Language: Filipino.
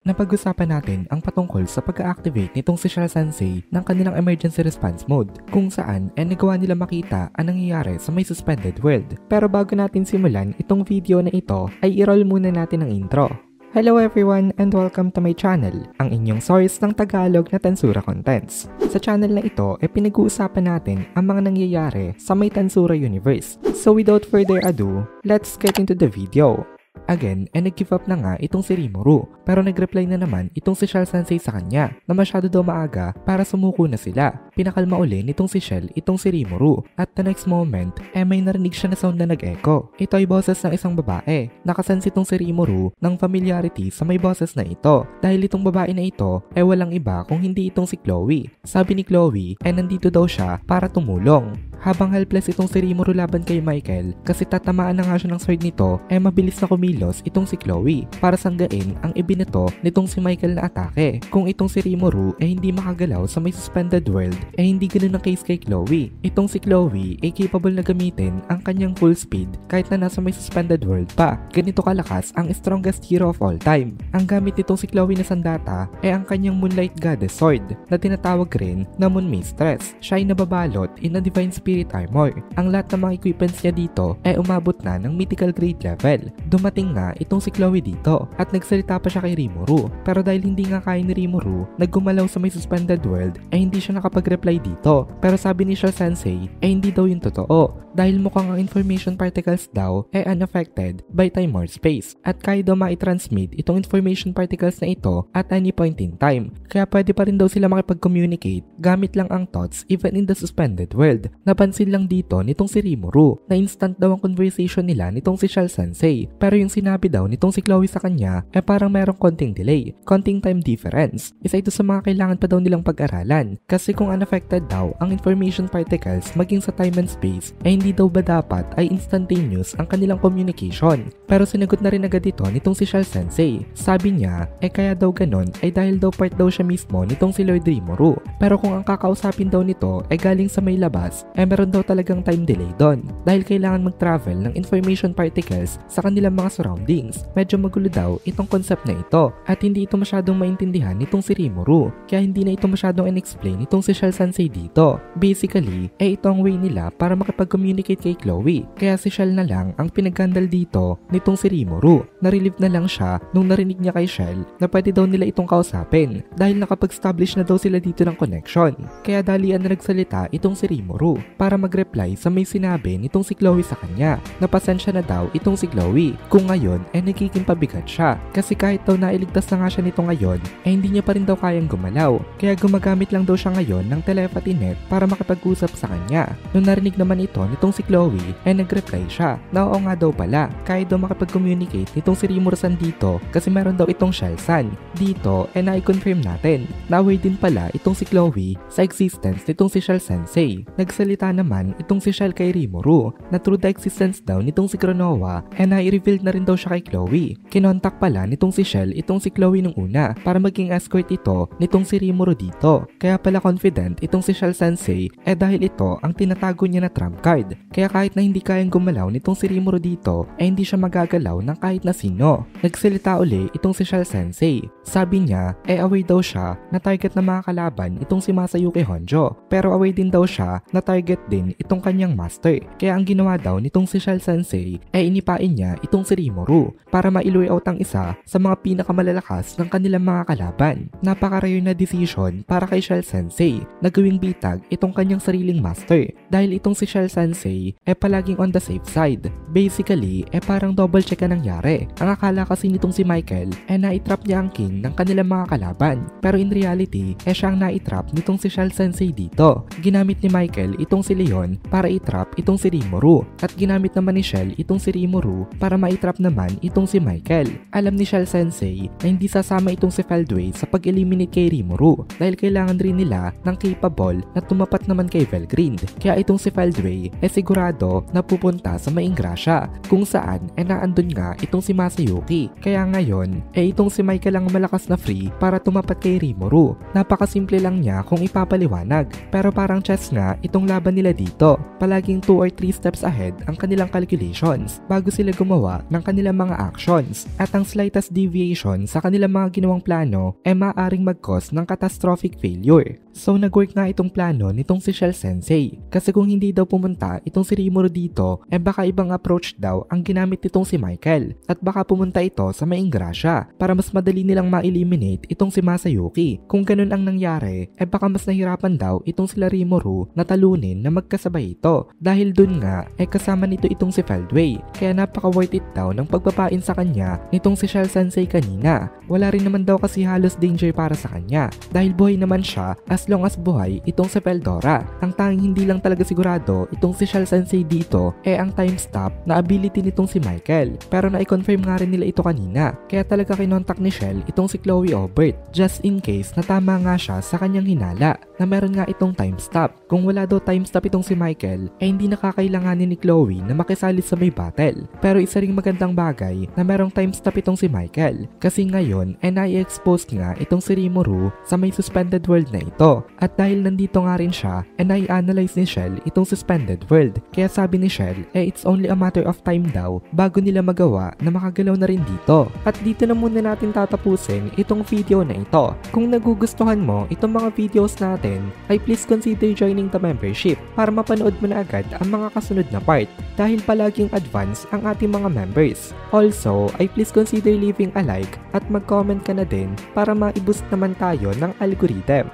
Napag-usapan natin ang patungkol sa pag-activate nitong si Shell Sensei ng kanilang emergency response mode kung saan nagawa nila makita ang nangyayari sa may suspended world. Pero bago natin simulan itong video na ito ay i-roll muna natin ang intro. Hello everyone and welcome to my channel, ang inyong source ng Tagalog na Tensura Contents. Sa channel na ito ay pinag-uusapan natin ang mga nangyayari sa may Tensura universe. So without further ado, let's get into the video. Again, nag-give up na nga itong si Rimuru, pero nag-reply na naman itong si Shell Sensei sa kanya na masyado daw maaga para sumuko na sila. Pinakalma uli nitong si Shell itong si Rimuru at the next moment may narinig siya na sound na nag-echo. Ito ay boses ng isang babae. Nakasense itong si Rimuru ng familiarity sa may boses na ito dahil itong babae na ito ay walang iba kung hindi itong si Chloe. Sabi ni Chloe nandito daw siya para tumulong. Habang helpless itong si Rimuru laban kay Michael kasi tatamaan na nga siya ng sword nito mabilis na kumilos itong si Chloe para sanggain ang ibinato nitong si Michael na atake. Kung itong si Rimuru hindi makagalaw sa may suspended world hindi ganun ang case kay Chloe. Itong si Chloe ay capable na gamitin ang kanyang full speed kahit na nasa may suspended world pa. Ganito kalakas ang strongest hero of all time. Ang gamit nitong si Chloe na sandata ang kanyang Moonlight Goddess Sword na tinatawag rin na Moon Mistress. Siya ay nababalot in a Divine Spirit Armor. Ang lahat ng mga equipments niya dito umabot na ng mythical grade level. Dumating nga itong si Chloe dito at nagsalita pa siya kay Rimuru, pero dahil hindi nga kaya ni Rimuru naggumalaw sa may suspended world hindi siya nakapag-reply dito. Pero sabi ni Shell Sensei hindi daw yung totoo dahil mukhang ang information particles daw unaffected by time or space at kaya daw ma-transmit itong information particles na ito at any point in time. Kaya pwede pa rin daw sila makipag-communicate gamit lang ang thoughts even in the suspended world. Napansin lang dito nitong si Rimuru na instant daw ang conversation nila nitong si Shell Sensei, pero yung sinabi daw nitong si Chloe sa kanya parang merong konting delay, konting time difference. Isa ito sa mga kailangan pa daw nilang pag-aralan kasi kung unaffected daw ang information particles maging sa time and space hindi daw ba dapat ay instantaneous ang kanilang communication. Pero sinagot na rin agad ito nitong si Shell Sensei. Sabi niya kaya daw ganon ay dahil daw part daw siya mismo nitong si Lord Rimuru, pero kung ang kakausapin daw nito galing sa may labas meron daw talagang time delay doon dahil kailangan mag-travel ng information particles sa kanilang mga surroundings. Medyo magulo daw itong concept na ito at hindi ito masyadong maintindihan nitong si Rimuru kaya hindi na ito masyadong in-explain nitong si Shell Sensei dito. Basically, ito ang way nila para makipag-communicate kay Chloe kaya si Shell na lang ang pinag-handle dito nitong si Rimuru. Na-relieve na lang siya nung narinig niya kay Shell na pwede daw nila itong kausapin dahil nakapag-establish na daw sila dito ng connection. Kaya dalian na nagsalita itong si Rimuru para mag-reply sa may sinabi nitong si Chloe sa kanya. Napasensya na daw itong si Chloe kung ngayon nagiging pabigat siya kasi kahit daw nailigtas na nga siya nito ngayon hindi niya pa rin daw kayang gumalaw kaya gumagamit lang daw siya ngayon ng telepathy net para makipag-usap sa kanya. Nung narinig naman ito nitong si Chloe nag-reply siya na oo nga daw pala kaya daw makipag-communicate nitong si Rimuru-san dito kasi meron daw itong Shell-san. Dito na-confirm natin na aware din pala itong si Chloe sa existence nitong si Shell Sensei. Nagsalita naman itong si Shell kay Rimuru na through the existence daw nitong si Chronoa na-reveal na rin daw siya kay Chloe. Kinontak pala nitong si Shell itong si Chloe nung una para maging escort ito nitong si Rimuru dito. Kaya pala confident itong si Shell Sensei dahil ito ang tinatago niya na trump card. Kaya kahit na hindi kayang gumalaw nitong si Rimuru dito hindi siya magagalaw ng kahit na sino. Nagsalita uli itong si Shell Sensei. Sabi niya aware daw siya na target na mga kalaban itong si Masayuki Honjo pero aware din daw siya na target din itong kanyang master. Kaya ang ginawa daw nitong si Shell Sensei inipain niya itong si Rimuru para ma-lure out ang isa sa mga pinakamalalakas ng kanilang mga kalaban. Napaka-rare na decision para kay Shell Sensei na gawing bitag itong kanyang sariling master dahil itong si Shell Sensei palaging on the safe side. Basically parang double check ang nangyari. Ang akala kasi nitong si Michael na-trap niya ang king ng kanilang mga kalaban pero in reality siya ang na-trap nitong si Shell Sensei dito. Ginamit ni Michael itong si Leon para i-trap itong si Rimuru at ginamit naman ni Shell itong si Rimuru para ma-trap naman itong si Michael. Alam ni Shell Sensei na hindi sasama itong si Feldway sa pag-eliminate kay Rimuru dahil kailangan rin nila ng capable na tumapat naman kay Velgrind. Kaya itong si Feldway sigurado na pupunta sa Maingrasya kung saan naandun nga itong si Masayuki. Kaya ngayon itong si Michael ang malakas na free para tumapat kay Rimuru. Napakasimple lang niya kung ipapaliwanag pero parang chess nga itong laban naman nila dito, palaging 2 or 3 steps ahead ang kanilang calculations bago sila gumawa ng kanilang mga actions, at ang slightest deviation sa kanilang mga ginawang plano ay maaaring mag-cause ng catastrophic failure. So nag-work nga itong plano nitong si Shell Sensei, kasi kung hindi daw pumunta itong si Rimuru dito, baka ibang approach daw ang ginamit nitong si Michael, at baka pumunta ito sa may Ingrasya para mas madali nilang ma-eliminate itong si Masayuki. Kung ganun ang nangyari, baka mas nahirapan daw itong sila Rimuru na talunin na magkasabay ito, dahil dun nga kasama nito itong si Feldway, kaya napaka worth it daw ng pagpapain sa kanya nitong si Shell Sensei kanina. Wala rin naman daw kasi halos danger para sa kanya, dahil buhay naman siya as long as buhay itong si Feldora. Ang tanging hindi lang talaga sigurado itong si Shell Sensei dito ang time stop na ability nitong si Michael, pero na-confirm nga rin nila ito kanina, kaya talaga kinontak ni Shell itong si Chloe Obert just in case na tama nga siya sa kanyang hinala na meron nga itong time stop. Kung wala daw time stop itong si Michael, hindi nakakailanganin ni Chloe na makisali sa may battle. Pero isa ring magandang bagay na merong time stop itong si Michael, kasi ngayon na-expose nga itong si Rimuru sa may suspended world na ito, at dahil nandito nga rin siya na-analyze ni Shell itong suspended world, kaya sabi ni Shell it's only a matter of time daw bago nila magawa na makagalaw na rin dito. At dito na muna natin tatapusin itong video na ito. Kung nagugustuhan mo itong mga videos natin, ay please consider joining the membership para mapanood mo na agad ang mga kasunod na part, dahil palaging advance ang ating mga members. Also, ay please consider leaving a like at mag-comment ka na din para ma-boost naman tayo ng algorithm.